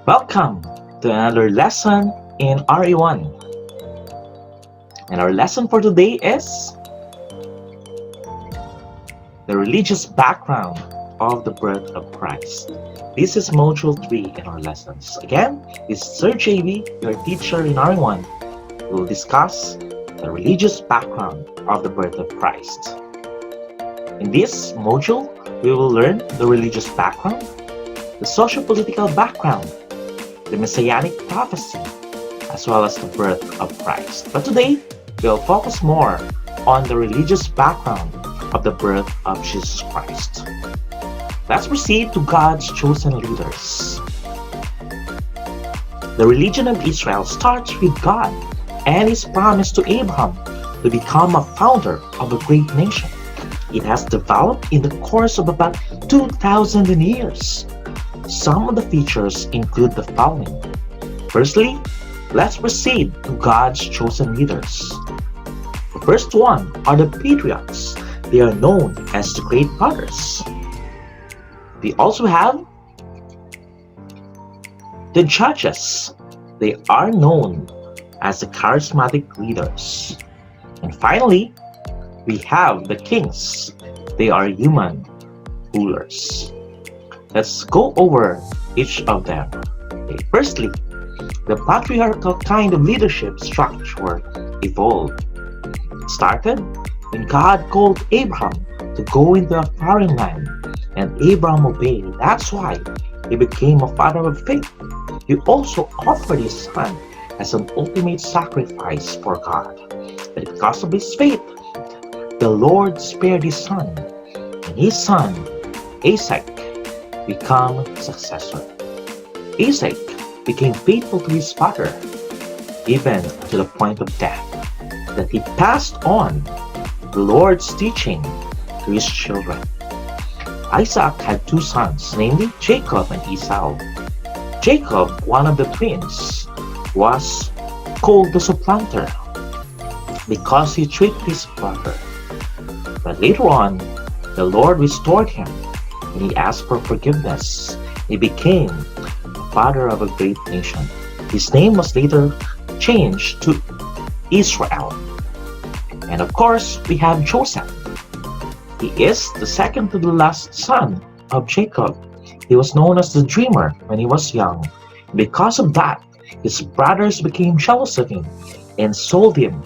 Welcome to another lesson in RE1. And our lesson for today is the religious background of the birth of Christ. This is Module 3 in our lessons. Again, this is Sir JV, your teacher in RE1. We will discuss the religious background of the birth of Christ. In this module, we will learn the religious background, the socio-political background, the messianic prophecy, as well as the birth of Christ. But today, we'll focus more on the religious background of the birth of Jesus Christ. Let's proceed to God's chosen leaders. The religion of Israel starts with God and his promise to Abraham to become a founder of a great nation. It has developed in the course of about 2,000 years. Some of the features include the following. Firstly, let's proceed to God's chosen leaders. The first one are the Patriarchs. They are known as the Great Fathers. We also have the Judges. They are known as the charismatic leaders. And finally, we have the Kings. They are human rulers. Let's go over each of them. Okay, firstly, the patriarchal kind of leadership structure evolved. It started when God called Abraham to go into a foreign land, and Abraham obeyed. That's why he became a father of faith. He also offered his son as an ultimate sacrifice for God. But because of his faith, the Lord spared his son, and his son, Isaac, became successor. Isaac became faithful to his father, even to the point of death, that he passed on the Lord's teaching to his children. Isaac had two sons, namely Jacob and Esau. Jacob, one of the twins, was called the supplanter because he tricked his brother. But later on, the Lord restored him and he asked for forgiveness. He became the father of a great nation. His name was later changed to Israel. And of course, we have Joseph. He is the second to the last son of Jacob. He was known as the dreamer when he was young. Because of that, his brothers became jealous of him and sold him.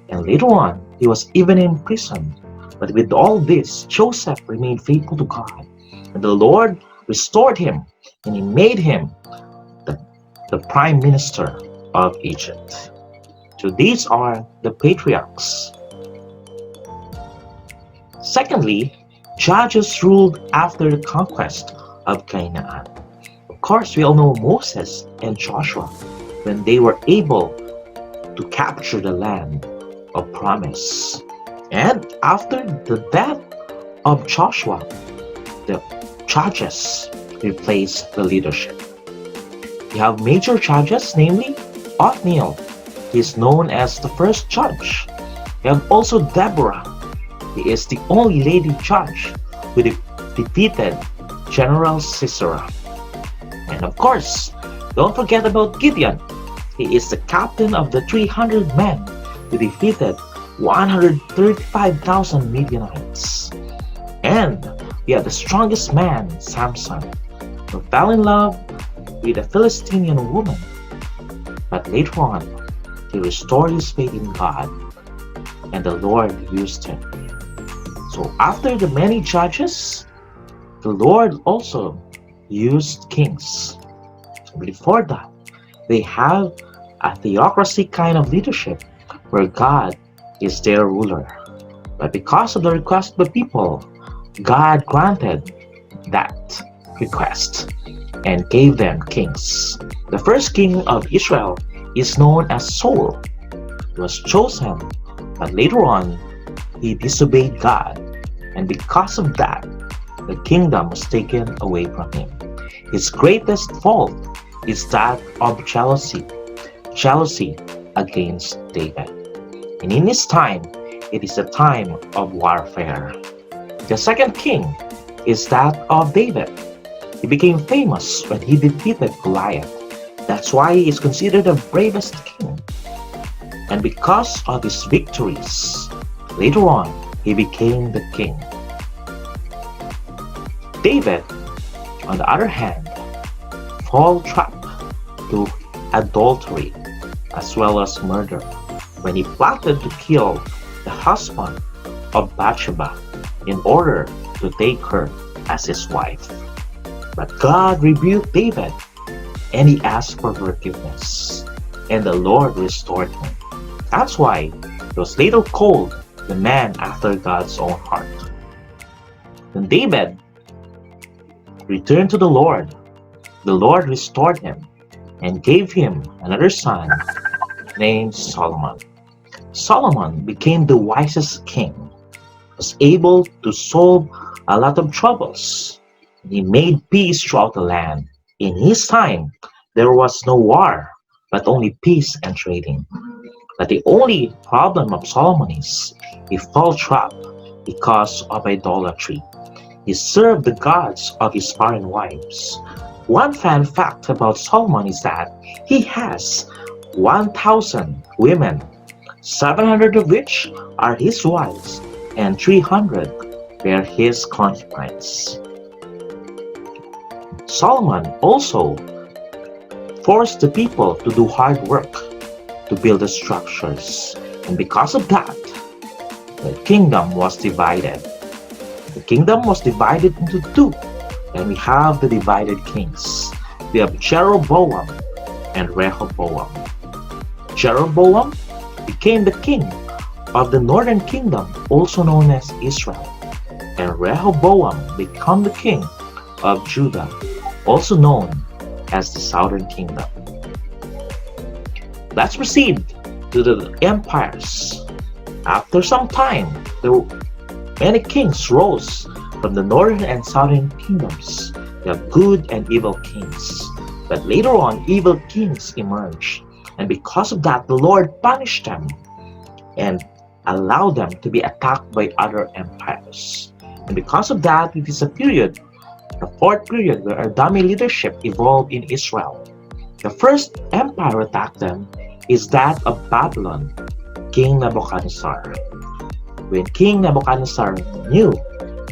And later on, he was even imprisoned. But with all this, Joseph remained faithful to God. And the Lord restored him, and he made him the prime minister of Egypt. So these are the patriarchs. Secondly, judges ruled after the conquest of Canaan. Of course, we all know Moses and Joshua when they were able to capture the land of promise. And after the death of Joshua, the judges replaced the leadership. We have major judges, namely Othniel. He is known as the first judge. We have also Deborah. He is the only lady judge who defeated General Sisera. And of course, don't forget about Gideon. He is the captain of the 300 men who defeated 135,000 Midianites. And we have the strongest man, Samson, who fell in love with a Philistine woman. But later on, he restored his faith in God, and the Lord used him. So after the many judges, the Lord also used kings. Before that, they have a theocracy kind of leadership where God is their ruler. But because of the request of the people, God granted that request and gave them kings. The first king of Israel is known as Saul. He was chosen, but later on, he disobeyed God. And because of that, the kingdom was taken away from him. His greatest fault is that of jealousy against David. And in his time, it is a time of warfare. The second king is that of David. He became famous when he defeated Goliath. That's why he is considered the bravest king. And because of his victories, later on, he became the king. David, on the other hand, fall trap to adultery as well as murder when he plotted to kill the husband of Bathsheba in order to take her as his wife. But God rebuked David and he asked for forgiveness, and the Lord restored him. That's why he was later called the man after God's own heart. When David returned to the Lord restored him and gave him another son named Solomon. Solomon became the wisest king, was able to solve a lot of troubles. He made peace throughout the land. In his time, there was no war, but only peace and trading. But the only problem of Solomon is he fell trap because of idolatry. He served the gods of his foreign wives. One fun fact about Solomon is that he has 1,000 women, 700 of which are his wives, and 300 were his concubines. Solomon also forced the people to do hard work to build the structures, and because of that, the kingdom was divided. The kingdom was divided into two, and we have the divided kings. We have Jeroboam and Rehoboam. Jeroboam became the king of the northern kingdom, also known as Israel, and Rehoboam became the king of Judah, also known as the southern kingdom. Let's proceed to the empires. After some time, many kings rose from the northern and southern kingdoms. We have good and evil kings. But later on, evil kings emerged. And because of that, the Lord punished them and allowed them to be attacked by other empires. And because of that, it is a period, the fourth period, where Adamic leadership evolved in Israel. The first empire attacked them is that of Babylon, King Nebuchadnezzar. When King Nebuchadnezzar knew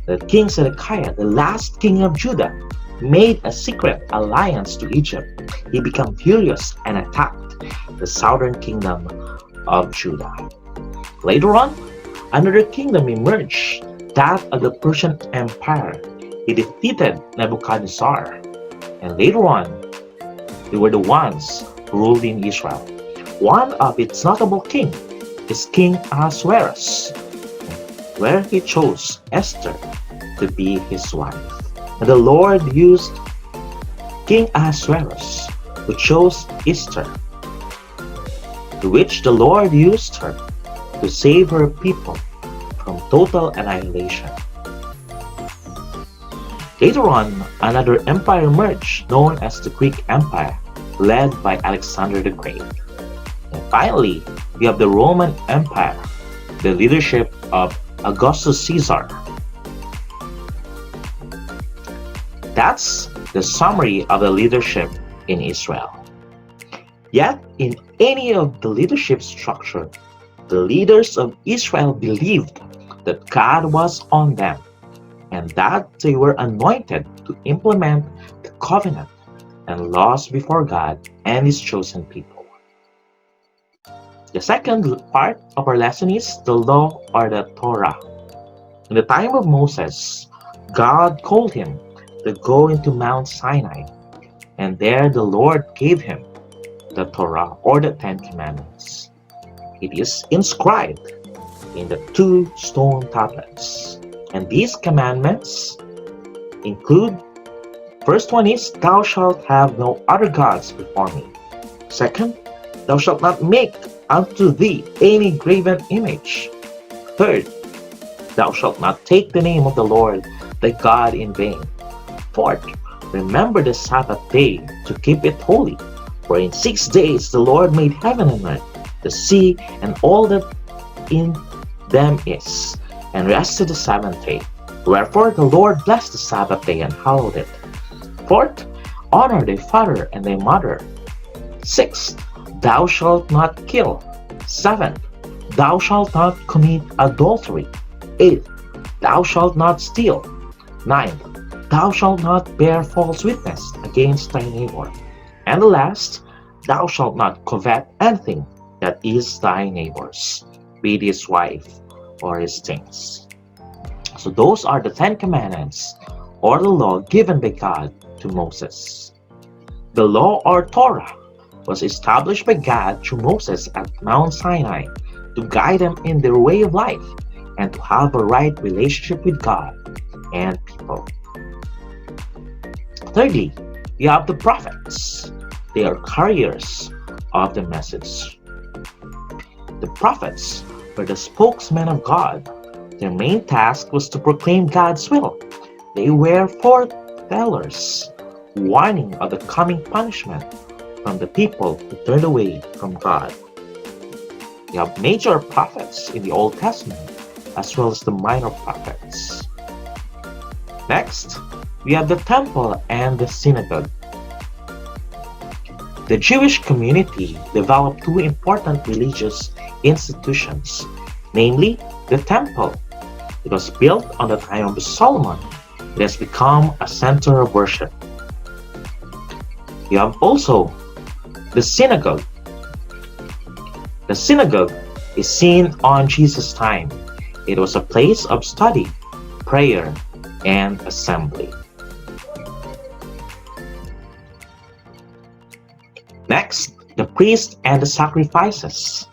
that King Zedekiah, the last king of Judah, made a secret alliance to Egypt, he became furious and attacked the southern kingdom of Judah. Later on, another kingdom emerged, that of the Persian Empire. He defeated Nebuchadnezzar, and later on, they were the ones who ruled in Israel. One of its notable kings is King Ahasuerus, where he chose Esther to be his wife. And the Lord used King Ahasuerus, who chose Esther, to which the Lord used her to save her people from total annihilation. Later on, another empire emerged known as the Greek Empire, led by Alexander the Great. And finally, we have the Roman Empire, the leadership of Augustus Caesar. That's the summary of the leadership in Israel. Yet, in any of the leadership structure, the leaders of Israel believed that God was on them and that they were anointed to implement the covenant and laws before God and His chosen people. The second part of our lesson is the law or the Torah. In the time of Moses, God called him to go into Mount Sinai, and there the Lord gave him the Torah or the Ten Commandments. It is inscribed in the 2 stone tablets. And these commandments include, first one is, thou shalt have no other gods before me. Second, thou shalt not make unto thee any graven image. Third, thou shalt not take the name of the Lord thy God in vain. Fourth, remember the Sabbath day to keep it holy. For in 6 days the Lord made heaven and earth, the sea, and all that in them is, and rested the seventh day. Wherefore the Lord blessed the Sabbath day and hallowed it. Fourth, honor thy father and thy mother. Sixth, thou shalt not kill. Seventh, thou shalt not commit adultery. Eighth, thou shalt not steal. Ninth, thou shalt not bear false witness against thy neighbor. And the last, thou shalt not covet anything that is thy neighbor's, be it his wife or his things. So those are the 10 commandments or the law given by God to Moses. The law or Torah was established by God through Moses at Mount Sinai to guide them in their way of life and to have a right relationship with God and people. Thirdly, we have the prophets. They are carriers of the message. The prophets were the spokesmen of God. Their main task was to proclaim God's will. They were foretellers, warning of the coming punishment from the people who turned away from God. We have major prophets in the Old Testament as well as the minor prophets. Next, we have the temple and the synagogue. The Jewish community developed two important religious institutions, namely the temple. It was built on the time of Solomon. It has become a center of worship. You have also the synagogue. The synagogue is seen on Jesus' time. It was a place of study, prayer, and assembly. Next, the priest and the sacrifices.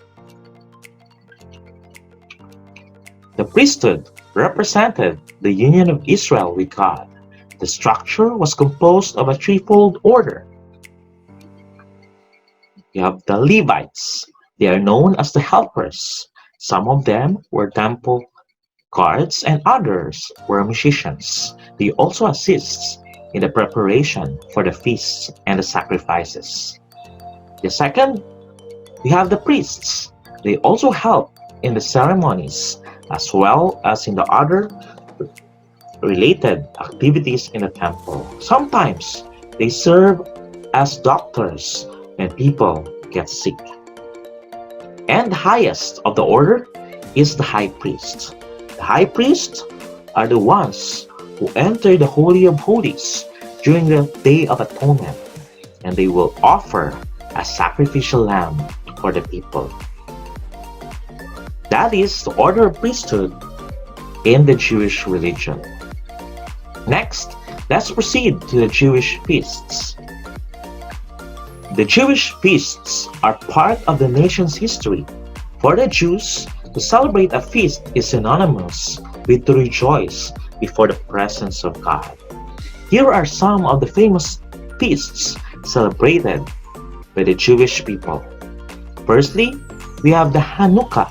The priesthood represented the union of Israel with God. The structure was composed of a threefold order. You have the Levites. They are known as the helpers. Some of them were temple guards and others were musicians. They also assist in the preparation for the feasts and the sacrifices. The second, we have the priests. They also help in the ceremonies as well as in the other related activities in the temple. Sometimes they serve as doctors when people get sick. And the highest of the order is the high priest. The high priests are the ones who enter the Holy of Holies during the Day of Atonement, and they will offer a sacrificial lamb for the people. That is the order of priesthood in the Jewish religion. Next, let's proceed to the Jewish feasts. The Jewish feasts are part of the nation's history. For the Jews, to celebrate a feast is synonymous with to rejoice before the presence of God. Here are some of the famous feasts celebrated by the Jewish people. Firstly, we have the Hanukkah.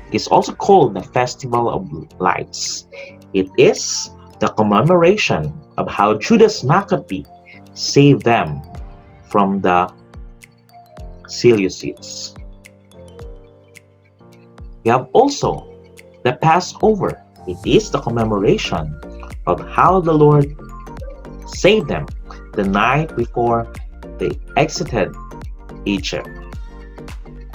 It is also called the Festival of Lights. It is the commemoration of how Judas Maccabee saved them from the Seleucids. We have also the Passover. It is the commemoration of how the Lord saved them the night before they exited Egypt,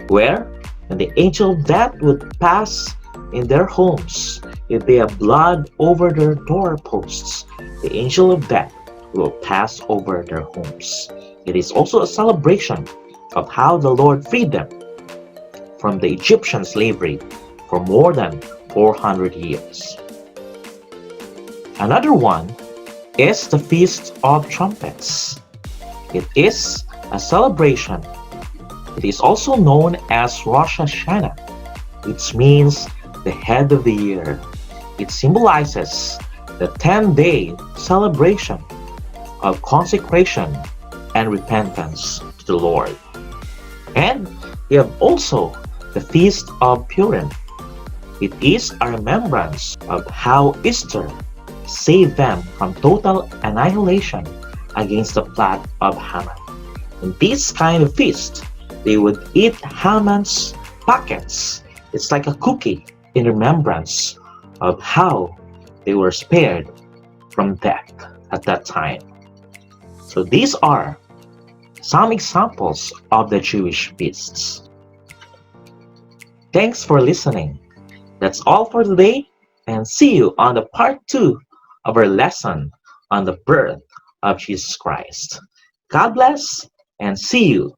where when the angel of death would pass in their homes, if they have blood over their doorposts, the angel of death will pass over their homes. It is also a celebration of how the Lord freed them from the Egyptian slavery for more than 400 years. Another one is the Feast of Trumpets. It is a celebration. It is also known as Rosh Hashanah, which means the head of the year. It symbolizes the 10-day celebration of consecration and repentance to the Lord. And we have also the Feast of Purim. It is a remembrance of how Easter saved them from total annihilation against the plot of Haman. In this kind of feast, they would eat Haman's pockets. It's like a cookie in remembrance of how they were spared from death at that time. So these are some examples of the Jewish feasts. Thanks for listening. That's all for today, and see you on the part 2 of our lesson on the birth of Jesus Christ. God bless and see you.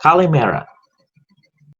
Kalimera.